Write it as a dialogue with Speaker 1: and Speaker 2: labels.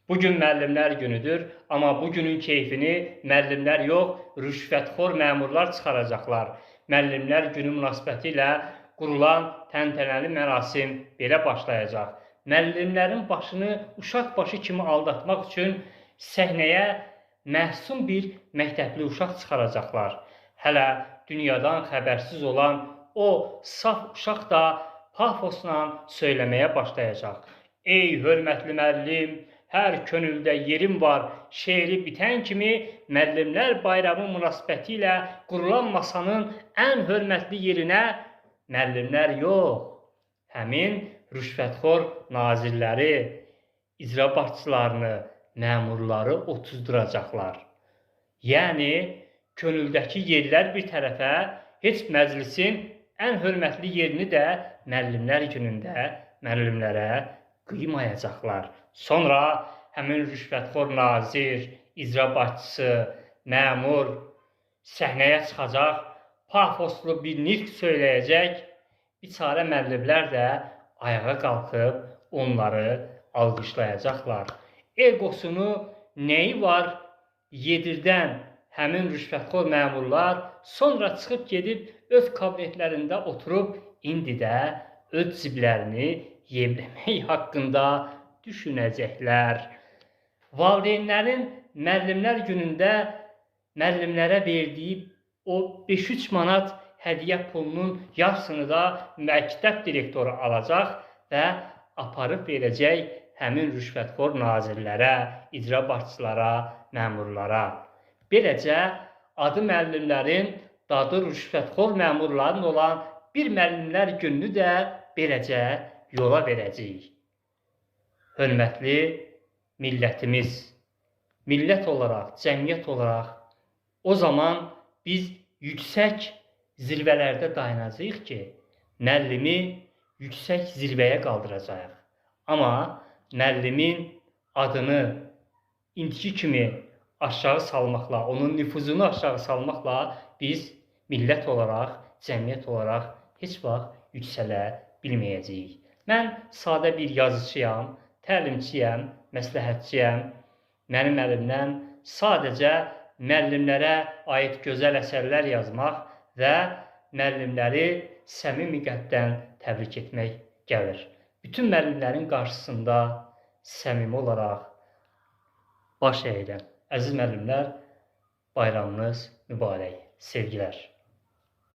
Speaker 1: Bugün müəllimlər günüdür, amma bugünün keyfini müəllimlər yox, rüşvətxor məmurlar çıxaracaqlar. Müəllimlər günü münasibətilə qurulan təntənəli mərasim belə başlayacaq. Müəllimlərin başını uşaq başı kimi aldatmaq üçün səhnəyə məsum bir məktəbli uşaq çıxaracaqlar. Hələ dünyadan xəbərsiz olan o saf uşaq da pafosla söyləməyə başlayacaq. Ey hörmətli müəllim, hər könüldə yerim var şeiri bitən kimi müəllimlər bayramı münasibətilə qurulan masanın ən hörmətli yerinə müəllimlər yox, həmin rüşvətxor nazirləri, icra başçılarını, məmurları otuzduracaqlar. Yəni, könüldəki yerlər bir tərəfə, heç məclisin ən hörmətli yerini də müəllimlər günündə müəllimlərə qıymayacaqlar. Sonra həmin rüşvətxor nazir, icra başçısı, məmur səhnəyə çıxacaq, pafoslu bir nitq söyləyəcək. Biçarə müəllimlər də ayağa qalxıb onları alqışlayacaqlar. Egosunu nəyi var yedirdən həmin rüşvətxor məmurlar sonra çıxıb gedib öz kabinetlərində oturub indi də öz ciblərini yemləmək haqqında düşünəcəklər. Valideynlərin müəllimlər günündə müəllimlərə verdiyi o 5-3 manat hədiyyə pulunun yarısını da məktəb direktoru alacaq və aparıb verəcək həmin rüşvətxor nazirlərə, icra başçılara, məmurlara. Beləcə, adı müəllimlərin, dadı rüşvətxor məmurların olan bir müəllimlər gününü də beləcə yola verəcəyik. Hörmətli millətimiz, millət olaraq, cəmiyyət olaraq o zaman biz yüksək zirvələrdə dayanacağıq ki, müəllimi yüksək zirvəyə qaldıracağıq. Amma müəllimin adını indiki kimi aşağı salmaqla, onun nüfuzunu aşağı salmaqla biz millət olaraq, cəmiyyət olaraq heç vaxt yüksələ bilməyəcəyik. Mən sadə bir yazıçıyam, təlimçiyəm, məsləhətçiyəm. Mənim əlimdən sadəcə müəllimlərə aid gözəl əsərlər yazmaq və müəllimləri səmimi qəlbdən təbrik etmək gəlir. Bütün müəllimlərin qarşısında səmimi olaraq baş əyirəm. Əziz müəllimlər, bayramınız mübarək. Sevgilər.